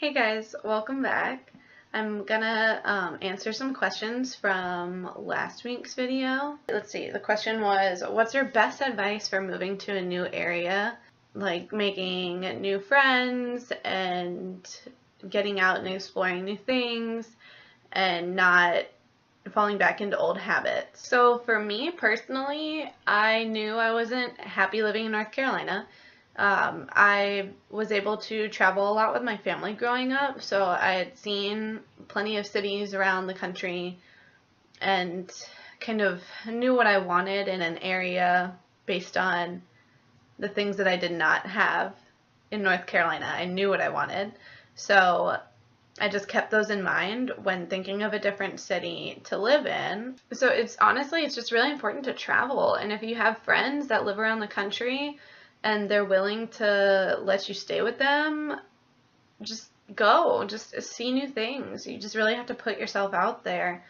Hey guys, welcome back. I'm gonna answer some questions from last week's video. Let's see, the question was, what's your best advice for moving to a new area? Like making new friends and getting out and exploring new things and not falling back into old habits. So for me personally, I knew I wasn't happy living in North Carolina. I was able to travel a lot with my family growing up, so I had seen plenty of cities around the country and kind of knew what I wanted in an area based on the things that I did not have in North Carolina. I knew what I wanted, so I just kept those in mind when thinking of a different city to live in. So it's just really important to travel, and if you have friends that live around the country and they're willing to let you stay with them, just go, just see new things. You just really have to put yourself out there.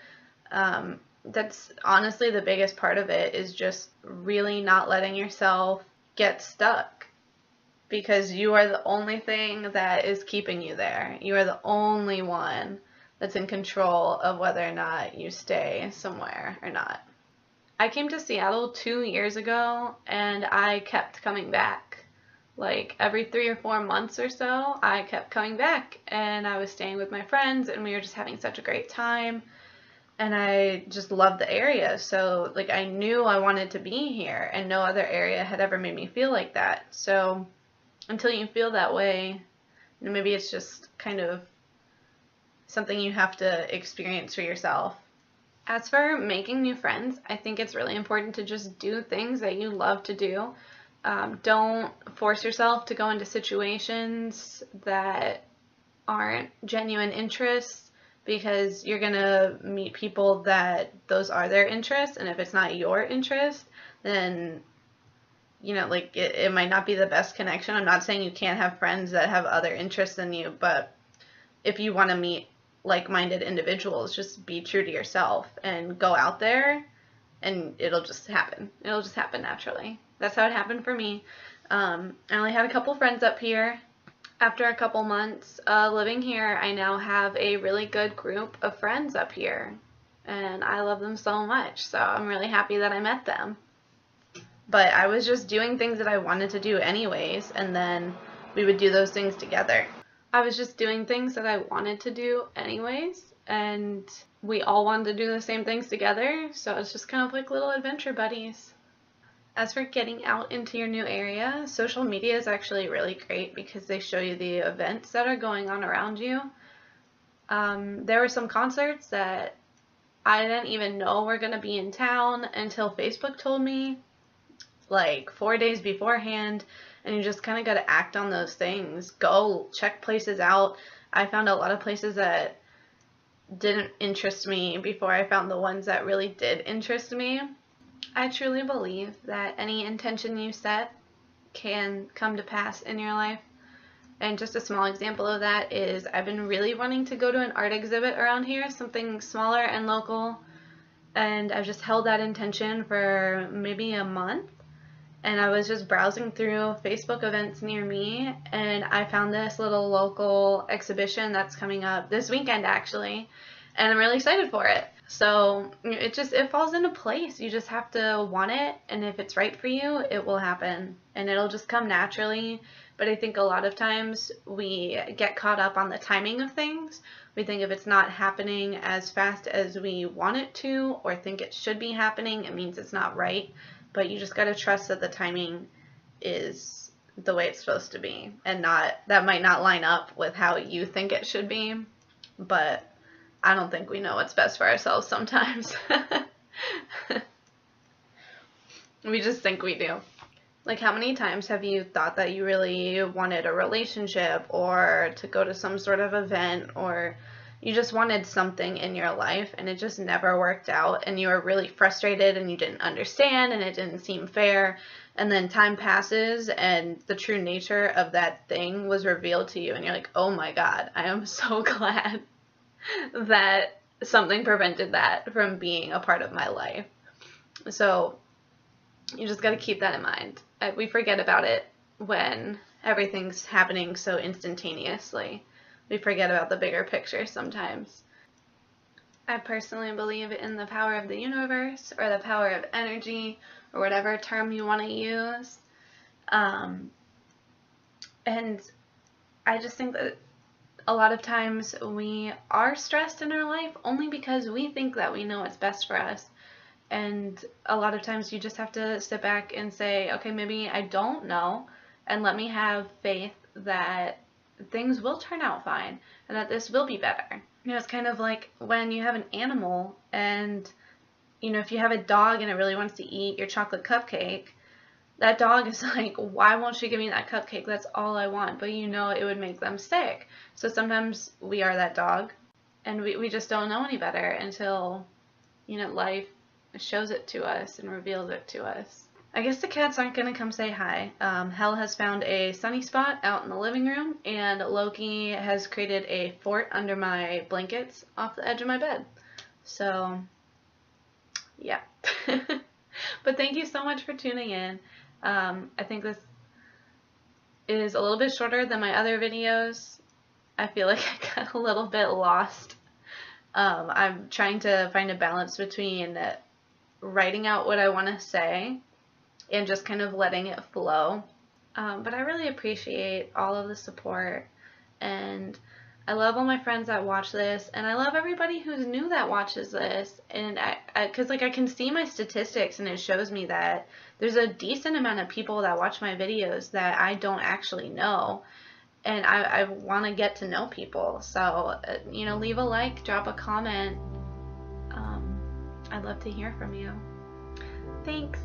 That's honestly the biggest part of it, is just really not letting yourself get stuck, because you are the only thing that is keeping you there. You are the only one that's in control of whether or not you stay somewhere or not. I came to Seattle 2 years ago and I kept coming back. Like every 3 or 4 months or so, I kept coming back and I was staying with my friends and we were just having such a great time. And I just loved the area. So like I knew I wanted to be here, and no other area had ever made me feel like that. So until you feel that way, maybe it's just kind of something you have to experience for yourself. As for making new friends, I think it's really important to just do things that you love to do. Don't force yourself to go into situations that aren't genuine interests, because you're going to meet people that those are their interests, and if it's not your interest, then like it might not be the best connection. I'm not saying you can't have friends that have other interests than you, but if you want to meet like-minded individuals, just be true to yourself and go out there and it'll just happen. It'll just happen naturally. That's how it happened for me. I only had a couple friends up here. After a couple months living here, I now have a really good group of friends up here, and I love them so much, so I'm really happy that I met them. But I was just doing things that I wanted to do anyways, and then we would do those things together. I was just doing things that I wanted to do anyways, and we all wanted to do the same things together, so it's just kind of like little adventure buddies. As for getting out into your new area, social media is actually really great because they show you the events that are going on around you. There were some concerts that I didn't even know were going to be in town until Facebook told me, like 4 days beforehand, and you just kind of got to act on those things. Go check places out. I found a lot of places that didn't interest me before I found the ones that really did interest me. I truly believe that any intention you set can come to pass in your life. And just a small example of that is I've been really wanting to go to an art exhibit around here, something smaller and local, and I've just held that intention for maybe a month. And I was just browsing through Facebook events near me, and I found this little local exhibition that's coming up this weekend actually, and I'm really excited for it. So it falls into place. You just have to want it, and if it's right for you, it will happen, and it'll just come naturally. But I think a lot of times we get caught up on the timing of things. We think if it's not happening as fast as we want it to, or think it should be happening, it means it's not right. But you just got to trust that the timing is the way it's supposed to be, and that might not line up with how you think it should be, but I don't think we know what's best for ourselves sometimes. We just think we do. Like, how many times have you thought that you really wanted a relationship or to go to some sort of event, or you just wanted something in your life and it just never worked out, and you were really frustrated and you didn't understand and it didn't seem fair, and then time passes and the true nature of that thing was revealed to you and you're like, oh my God, I am so glad that something prevented that from being a part of my life. So you just got to keep that in mind. We forget about it when everything's happening so instantaneously. we forget about the bigger picture sometimes. I personally believe in the power of the universe, or the power of energy, or whatever term you want to use. And I just think that a lot of times we are stressed in our life only because we think that we know what's best for us. And a lot of times you just have to sit back and say, okay, maybe I don't know, and let me have faith that things will turn out fine and that this will be better. You know, it's kind of like when you have an animal and, you know, if you have a dog and it really wants to eat your chocolate cupcake, that dog is like, why won't you give me that cupcake? That's all I want. But you know it would make them sick. So sometimes we are that dog, and we just don't know any better until, you know, life shows it to us and reveals it to us. I guess the cats aren't going to come say hi. Hell has found a sunny spot out in the living room, and Loki has created a fort under my blankets off the edge of my bed. So, yeah. But thank you so much for tuning in. I think this is a little bit shorter than my other videos. I feel like I got a little bit lost. I'm trying to find a balance between writing out what I want to say and just kind of letting it flow. But I really appreciate all of the support, and I love all my friends that watch this, and I love everybody who's new that watches this. And because like I can see my statistics, and it shows me that there's a decent amount of people that watch my videos that I don't actually know, and I want to get to know people. So you know, leave a like, drop a comment. I'd love to hear from you. Thanks.